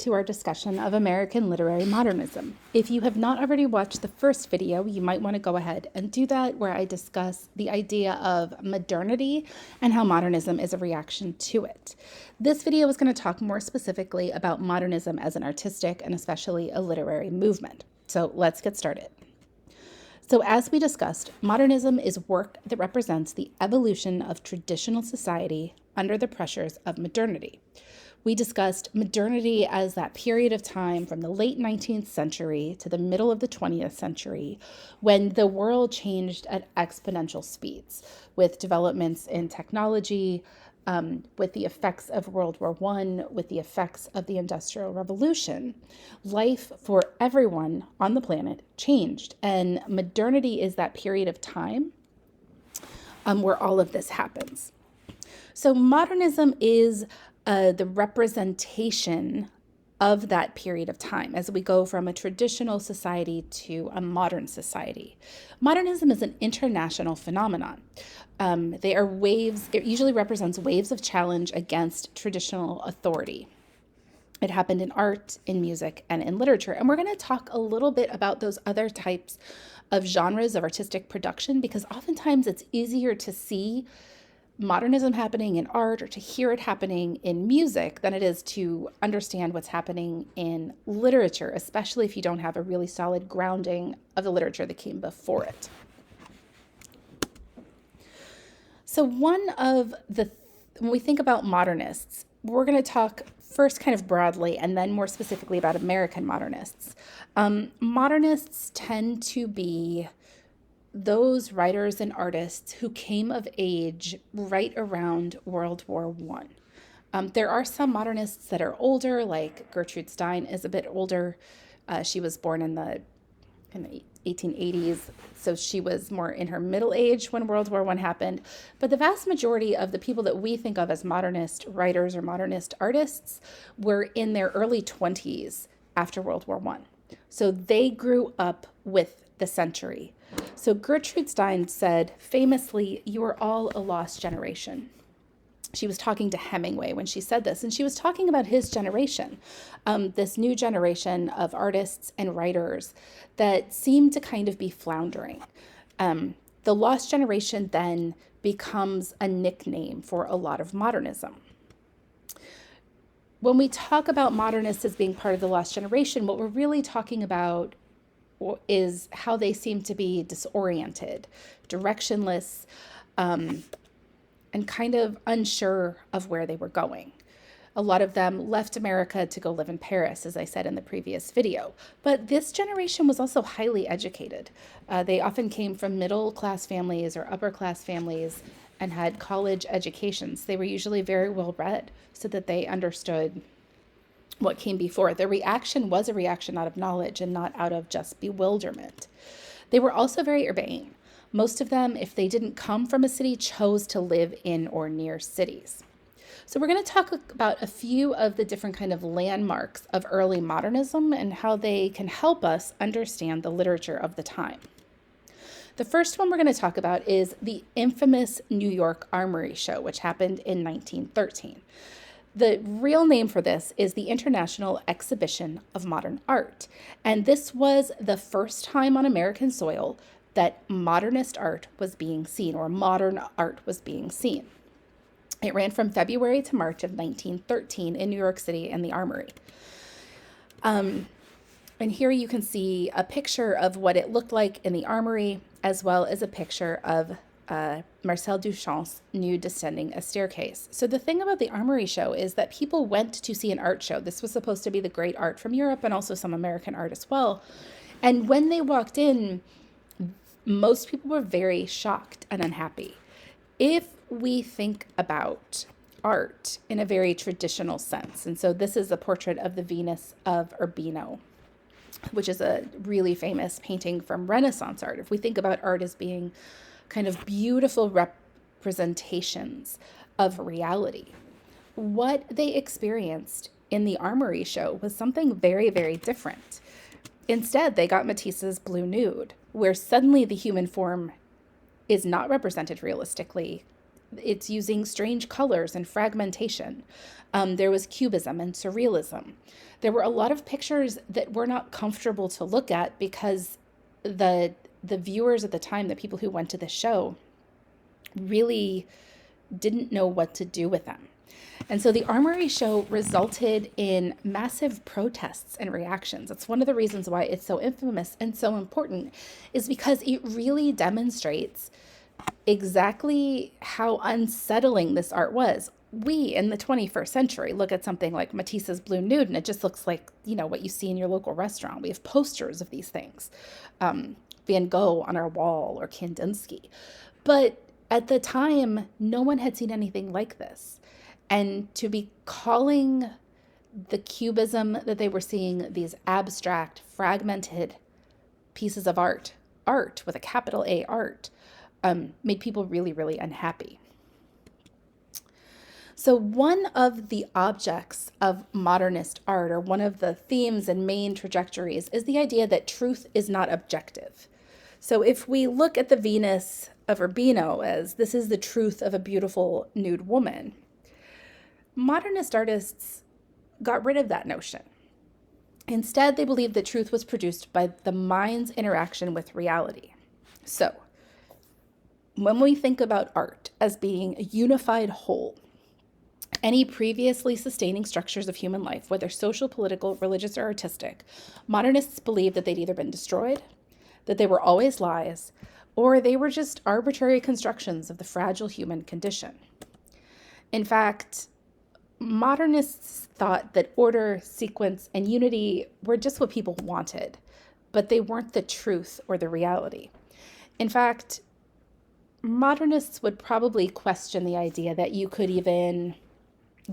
to our discussion of American literary modernism. If you have not already watched the first video, you might want to go ahead and do that, where I discuss the idea of modernity and how modernism is a reaction to it. This video is going to talk more specifically about modernism as an artistic and especially a literary movement. So let's get started. So as we discussed, modernism is work that represents the evolution of traditional society under the pressures of modernity. We discussed modernity as that period of time from the late 19th century to the middle of the 20th century, when the world changed at exponential speeds with developments in technology, with the effects of World War I, with the effects of the Industrial Revolution. Life for everyone on the planet changed, and modernity is that period of time where all of this happens. So modernism is the representation of that period of time as we go from a traditional society to a modern society. Modernism is an international phenomenon. They are waves. It usually represents waves of challenge against traditional authority. It happened in art, in music, and in literature. And we're going to talk a little bit about those other types of genres of artistic production, because oftentimes it's easier to see modernism happening in art or to hear it happening in music than it is to understand what's happening in literature, especially if you don't have a really solid grounding of the literature that came before it. So when we think about modernists, we're going to talk first kind of broadly and then more specifically about American modernists. Modernists tend to be those writers and artists who came of age right around World War I. There are some modernists that are older, like Gertrude Stein is a bit older. She was born in the 1880s, so she was more in her middle age when World War I happened. But the vast majority of the people that we think of as modernist writers or modernist artists were in their early 20s after World War I. So they grew up with the century. So Gertrude Stein said famously, "You are all a lost generation." She was talking to Hemingway when she said this, and she was talking about his generation, this new generation of artists and writers that seemed to kind of be floundering. The lost generation then becomes a nickname for a lot of modernism. When we talk about modernists as being part of the lost generation, what we're really talking about is how they seem to be disoriented, directionless, and kind of unsure of where they were going. A lot of them left America to go live in Paris, as I said in the previous video. But this generation was also highly educated. They often came from middle-class families or upper-class families and had college educations. They were usually very well-read so that they understood what came before. Their reaction was a reaction out of knowledge and not out of just bewilderment. They were also very urbane. Most of them, if they didn't come from a city, chose to live in or near cities. So we're going to talk about a few of the different kind of landmarks of early modernism and how they can help us understand the literature of the time. The first one we're going to talk about is the infamous New York Armory show, which happened in 1913. The real name for this is the International Exhibition of Modern Art. And this was the first time on American soil that modernist art was being seen, or modern art was being seen. It ran from February to March of 1913 in New York City and the Armory. And here you can see a picture of what it looked like in the Armory, as well as a picture of Marcel Duchamp's nude descending a staircase. So the thing about the Armory show is that people went to see an art show. This was supposed to be the great art from Europe and also some American art as well. And when they walked in, most people were very shocked and unhappy. If we think about art in a very traditional sense, and so this is a portrait of the Venus of Urbino, which is a really famous painting from Renaissance art. If we think about art as being kind of beautiful representations of reality, what they experienced in the Armory show was something very, very different. Instead, they got Matisse's Blue Nude, where suddenly the human form is not represented realistically It's using strange colors and fragmentation. There was cubism and surrealism. There were a lot of pictures that were not comfortable to look at because the viewers at the time, the people who went to the show, really didn't know what to do with them. And so the Armory show resulted in massive protests and reactions. It's one of the reasons why it's so infamous and so important, is because it really demonstrates exactly how unsettling this art was. We, in the 21st century, look at something like Matisse's Blue Nude, and it just looks like, what you see in your local restaurant. We have posters of these things. Van Gogh on our wall, or Kandinsky. But at the time, no one had seen anything like this. And to be calling the cubism that they were seeing, these abstract, fragmented pieces of art with a capital A, art, made people really, really unhappy. So one of the objects of modernist art, or one of the themes and main trajectories, is the idea that truth is not objective. So if we look at the Venus of Urbino as this is the truth of a beautiful nude woman, modernist artists got rid of that notion. Instead, they believed that truth was produced by the mind's interaction with reality. So when we think about art as being a unified whole, any previously sustaining structures of human life, whether social, political, religious, or artistic, modernists believed that they'd either been destroyed, that they were always lies, or they were just arbitrary constructions of the fragile human condition. In fact, modernists thought that order, sequence, and unity were just what people wanted, but they weren't the truth or the reality. In fact, modernists would probably question the idea that you could even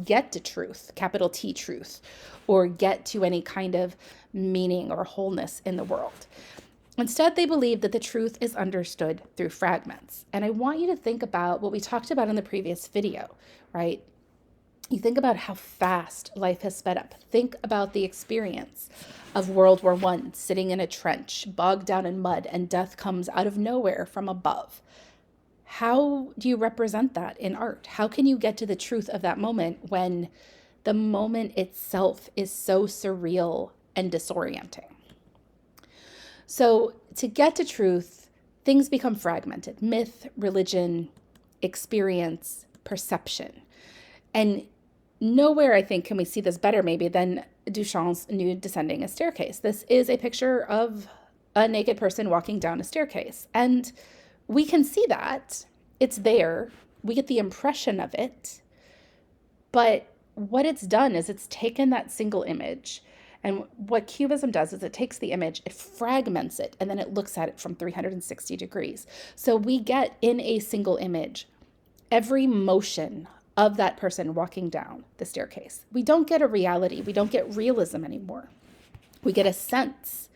get to truth, capital T truth, or get to any kind of meaning or wholeness in the world. Instead, they believe that the truth is understood through fragments. And I want you to think about what we talked about in the previous video, right? You think about how fast life has sped up. Think about the experience of World War I, sitting in a trench, bogged down in mud, and death comes out of nowhere from above. How do you represent that in art? How can you get to the truth of that moment when the moment itself is so surreal and disorienting? So to get to truth, things become fragmented: myth, religion, experience, perception. And nowhere, I think, can we see this better maybe than Duchamp's Nude Descending a Staircase. This is a picture of a naked person walking down a staircase. And we can see that. It's there. We get the impression of it. But what it's done is it's taken that single image. And what Cubism does is it takes the image, it fragments it, and then it looks at it from 360 degrees. So we get in a single image every motion of that person walking down the staircase. We don't get a reality. We don't get realism anymore. We get a sense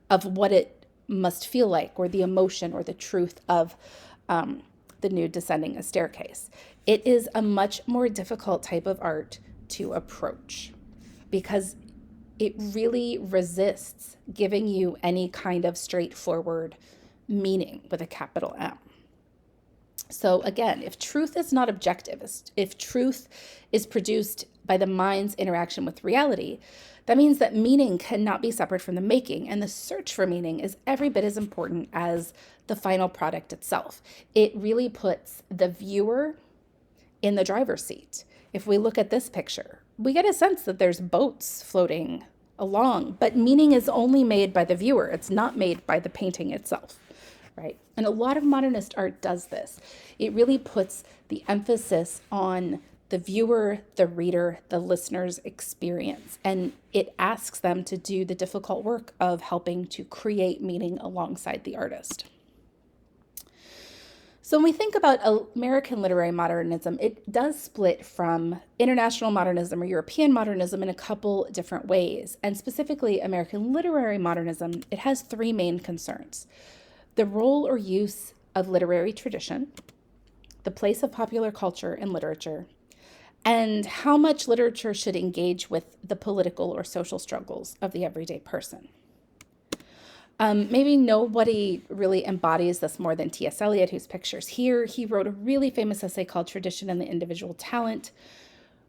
of what it must feel like, or the emotion or the truth of the nude descending a staircase. It is a much more difficult type of art to approach because it really resists giving you any kind of straightforward meaning with a capital M. So again, if truth is not objective, if truth is produced by the mind's interaction with reality, that means that meaning cannot be separate from the making, and the search for meaning is every bit as important as the final product itself. It really puts the viewer in the driver's seat. If we look at this picture, we get a sense that there's boats floating along, but meaning is only made by the viewer. It's not made by the painting itself, right? And a lot of modernist art does this. It really puts the emphasis on the viewer, the reader, the listener's experience, and it asks them to do the difficult work of helping to create meaning alongside the artist. So when we think about American literary modernism, it does split from international modernism or European modernism in a couple different ways. And specifically, American literary modernism, it has three main concerns: the role or use of literary tradition, the place of popular culture in literature, and how much literature should engage with the political or social struggles of the everyday person. Maybe nobody really embodies this more than T.S. Eliot, whose pictures here. He wrote a really famous essay called Tradition and the Individual Talent,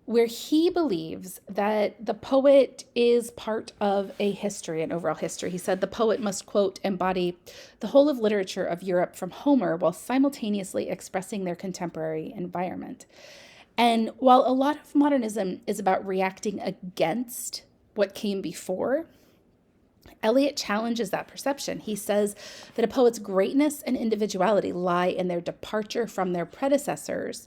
where he believes that the poet is part of a history, an overall history. He said the poet must, quote, embody the whole of literature of Europe from Homer while simultaneously expressing their contemporary environment. And while a lot of modernism is about reacting against what came before, Eliot challenges that perception. He says that a poet's greatness and individuality lie in their departure from their predecessors,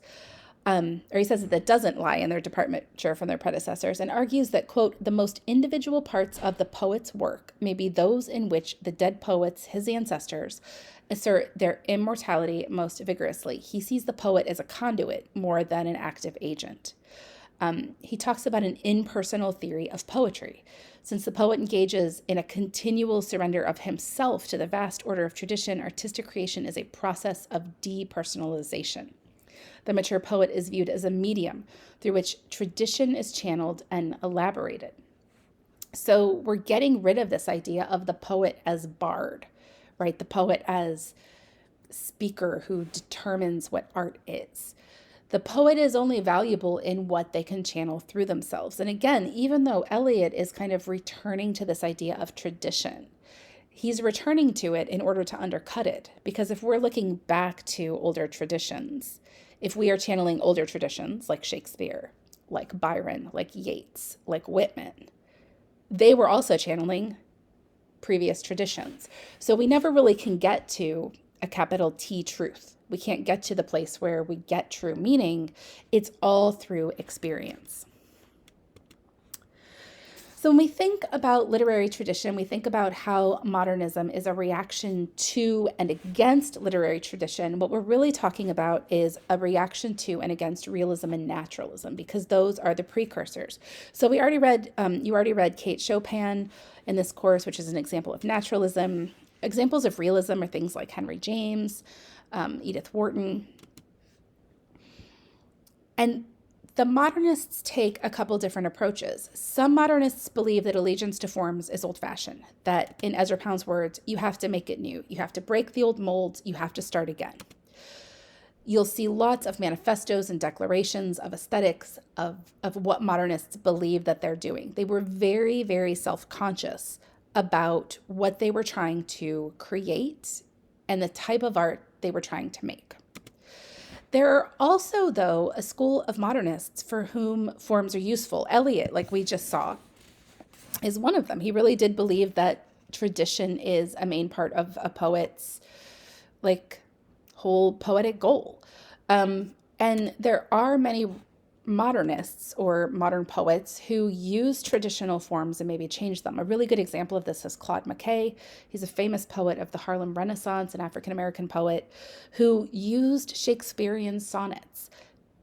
or he says that doesn't lie in their departure from their predecessors, and argues that, quote, the most individual parts of the poet's work may be those in which the dead poets, his ancestors, assert their immortality most vigorously. He sees the poet as a conduit more than an active agent. He talks about an impersonal theory of poetry. Since the poet engages in a continual surrender of himself to the vast order of tradition, artistic creation is a process of depersonalization. The mature poet is viewed as a medium through which tradition is channeled and elaborated. So we're getting rid of this idea of the poet as bard, right? The poet as speaker who determines what art is. The poet is only valuable in what they can channel through themselves. And again, even though Eliot is kind of returning to this idea of tradition, he's returning to it in order to undercut it. Because if we're looking back to older traditions, if we are channeling older traditions like Shakespeare, like Byron, like Yeats, like Whitman, they were also channeling previous traditions. So we never really can get to a capital T truth. We can't get to the place where we get true meaning. It's all through experience. So when we think about literary tradition, we think about how modernism is a reaction to and against literary tradition. What we're really talking about is a reaction to and against realism and naturalism, because those are the precursors. So we already read, you already read Kate Chopin in this course, which is an example of naturalism. Examples of realism are things like Henry James, Edith Wharton. And the modernists take a couple different approaches. Some modernists believe that allegiance to forms is old-fashioned, that in Ezra Pound's words, you have to make it new. You have to break the old molds. You have to start again. You'll see lots of manifestos and declarations of aesthetics, of what modernists believe that they're doing. They were very, very self-conscious about what they were trying to create and the type of art they were trying to make. There are also, though, a school of modernists for whom forms are useful. Eliot, like we just saw, is one of them. He really did believe that tradition is a main part of a poet's whole poetic goal. And there are many modernists or modern poets who use traditional forms and maybe change them. A really good example of this is Claude McKay. He's a famous poet of the Harlem Renaissance, an African-American poet who used Shakespearean sonnets,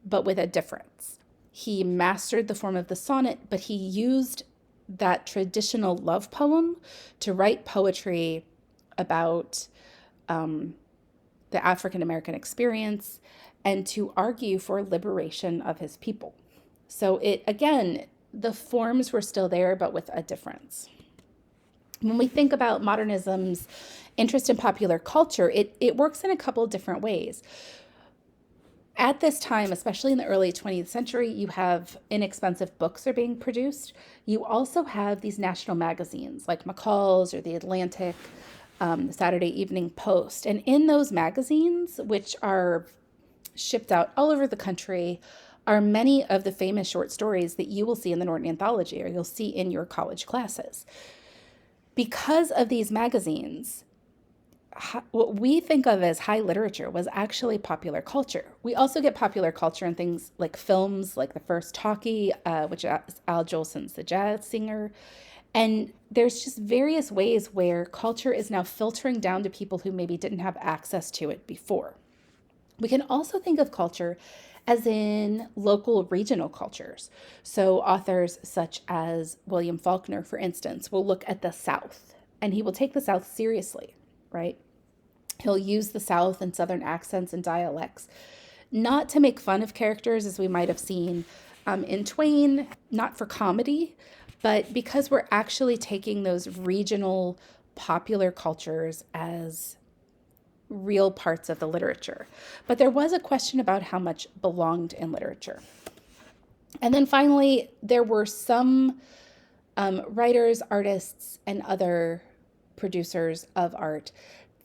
but with a difference. He mastered the form of the sonnet, but he used that traditional love poem to write poetry about the African-American experience and to argue for liberation of his people. So again, the forms were still there, but with a difference. When we think about modernism's interest in popular culture, it works in a couple of different ways. At this time, especially in the early 20th century, you have inexpensive books are being produced. You also have these national magazines like McCall's or The Atlantic, the Saturday Evening Post. And in those magazines, which are shipped out all over the country, are many of the famous short stories that you will see in the Norton Anthology or you'll see in your college classes. Because of these magazines, what we think of as high literature was actually popular culture. We also get popular culture in things like films, like the first talkie, which is Al Jolson's The Jazz Singer. And there's just various ways where culture is now filtering down to people who maybe didn't have access to it before. We can also think of culture as in local regional cultures. So authors such as William Faulkner, for instance, will look at the South and he will take the South seriously, right? He'll use the South and Southern accents and dialects, not to make fun of characters as we might have seen in Twain, not for comedy, but because we're actually taking those regional popular cultures as real parts of the literature. But there was a question about how much belonged in literature. And then finally, there were some writers, artists, and other producers of art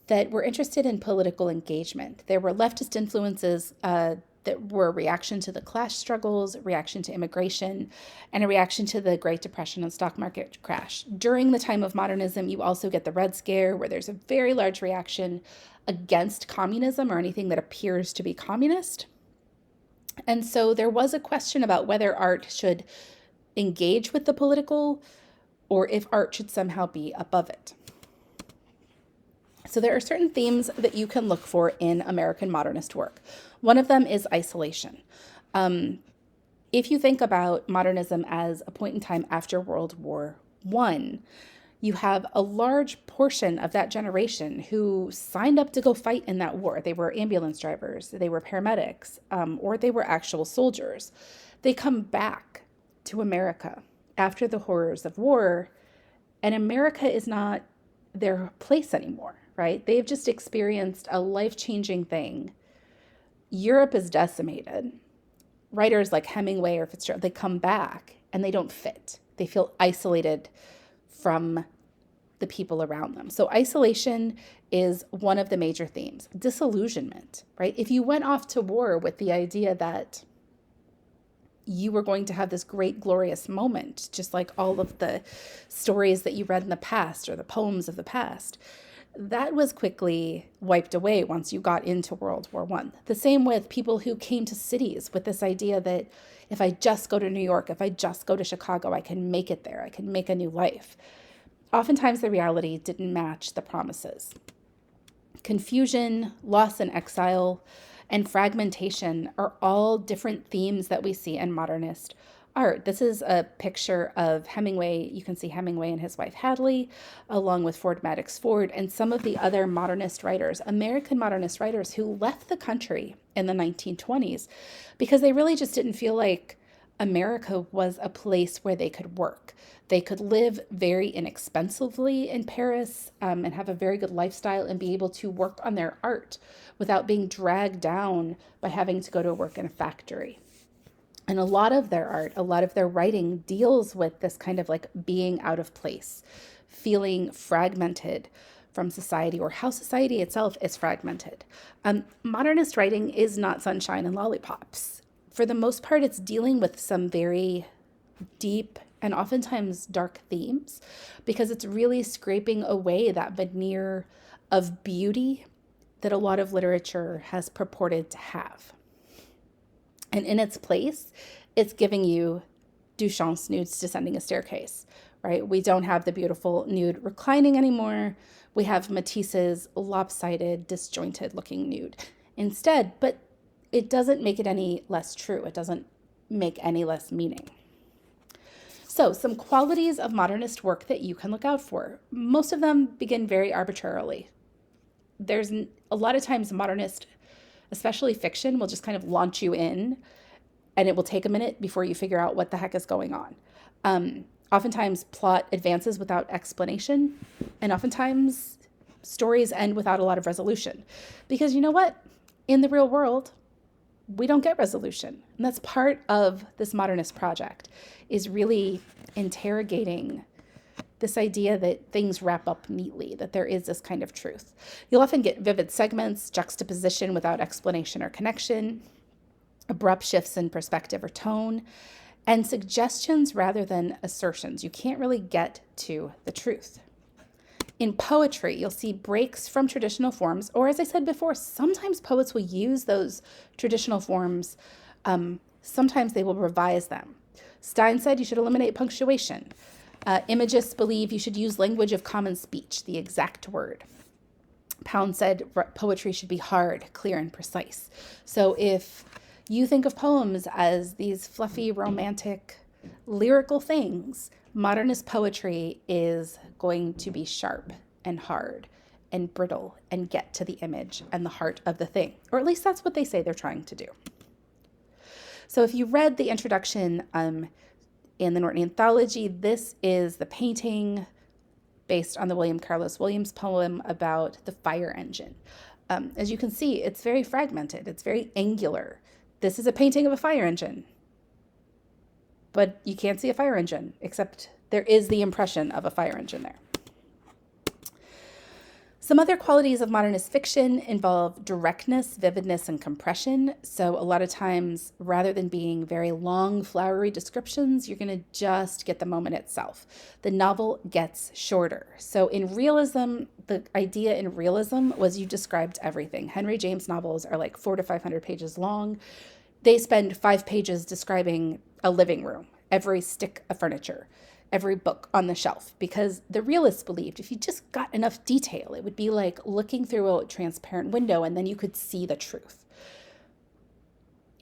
that were interested in political engagement. There were leftist influences that were a reaction to the class struggles, a reaction to immigration, and a reaction to the Great Depression and stock market crash. During the time of modernism, you also get the Red Scare, where there's a very large reaction against communism or anything that appears to be communist. And so there was a question about whether art should engage with the political or if art should somehow be above it. So there are certain themes that you can look for in American modernist work. One of them is isolation. If you think about modernism as a point in time after World War I, you have a large portion of that generation who signed up to go fight in that war. They were ambulance drivers, they were paramedics, or they were actual soldiers. They come back to America after the horrors of war, and America is not their place anymore, right? They've just experienced a life-changing thing. Europe is decimated. Writers like Hemingway or Fitzgerald, they come back and they don't fit. They feel isolated from the people around them. So isolation is one of the major themes. Disillusionment, right? If you went off to war with the idea that you were going to have this great, glorious moment, just like all of the stories that you read in the past or the poems of the past, that was quickly wiped away once you got into World War I. The same with people who came to cities with this idea that if I just go to New York, if I just go to Chicago, I can make it there. I can make a new life. Oftentimes the reality didn't match the promises. Confusion, loss and exile, and fragmentation are all different themes that we see in modernist art. This is a picture of Hemingway. You can see Hemingway and his wife Hadley, along with Ford Madox Ford, and some of the other modernist writers, American modernist writers who left the country in the 1920s because they really just didn't feel like America was a place where they could work. They could live very inexpensively in Paris and have a very good lifestyle and be able to work on their art without being dragged down by having to go to work in a factory. And a lot of their art, a lot of their writing deals with this kind of like being out of place, feeling fragmented from society or how society itself is fragmented. Modernist writing is not sunshine and lollipops. For the most part, it's dealing with some very deep and oftentimes dark themes because it's really scraping away that veneer of beauty that a lot of literature has purported to have. And in its place, it's giving you Duchamp's nudes descending a staircase, right? We don't have the beautiful nude reclining anymore. We have Matisse's lopsided, disjointed looking nude instead, but it doesn't make it any less true. It doesn't make any less meaning. So some qualities of modernist work that you can look out for. Most of them begin very arbitrarily. There's a lot of times modernist, especially fiction, will just kind of launch you in and it will take a minute before you figure out what the heck is going on. Oftentimes plot advances without explanation, and oftentimes stories end without a lot of resolution. Because you know what? In the real world, we don't get resolution. And that's part of this modernist project, is really interrogating this idea that things wrap up neatly, that there is this kind of truth. You'll often get vivid segments, juxtaposition without explanation or connection, abrupt shifts in perspective or tone, and suggestions rather than assertions. You can't really get to the truth. In poetry, you'll see breaks from traditional forms, or as I said before, sometimes poets will use those traditional forms. Sometimes they will revise them. Stein said you should eliminate punctuation. Imagists believe you should use language of common speech, the exact word. Pound said poetry should be hard, clear, and precise. So if you think of poems as these fluffy, romantic, lyrical things, modernist poetry is going to be sharp and hard and brittle and get to the image and the heart of the thing. Or at least that's what they say they're trying to do. So if you read the introduction in the Norton Anthology, this is the painting based on the William Carlos Williams poem about the fire engine. As you can see, it's very fragmented. It's very angular. This is a painting of a fire engine, but you can't see a fire engine, except there is the impression of a fire engine there. Some other qualities of modernist fiction involve directness, vividness, and compression. So a lot of times, rather than being very long, flowery descriptions, you're going to just get the moment itself. The novel gets shorter. So in realism, the idea in realism was you described everything. Henry James novels are like 400 to 500 pages long. They spend 5 pages describing a living room, every stick of furniture, every book on the shelf, because the realists believed if you just got enough detail, it would be like looking through a transparent window and then you could see the truth.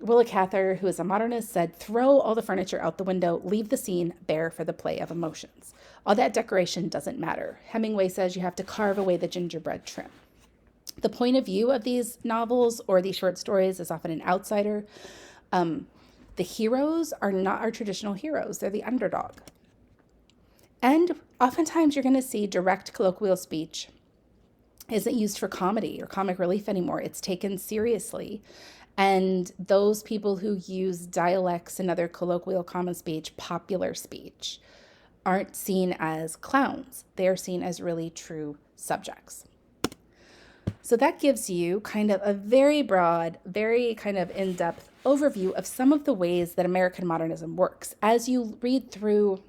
Willa Cather, who is a modernist, said, "Throw all the furniture out the window, leave the scene bare for the play of emotions. All that decoration doesn't matter." Hemingway says you have to carve away the gingerbread trim. The point of view of these novels or these short stories is often an outsider. The heroes are not our traditional heroes. They're the underdog. And oftentimes you're going to see direct colloquial speech isn't used for comedy or comic relief anymore. It's taken seriously. And those people who use dialects and other colloquial common speech, popular speech, aren't seen as clowns. They're seen as really true subjects. So that gives you kind of a very broad, very kind of in-depth overview of some of the ways that American modernism works. As you read through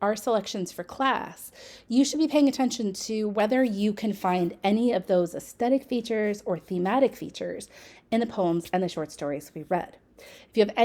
our selections for class, you should be paying attention to whether you can find any of those aesthetic features or thematic features in the poems and the short stories we read. If you have any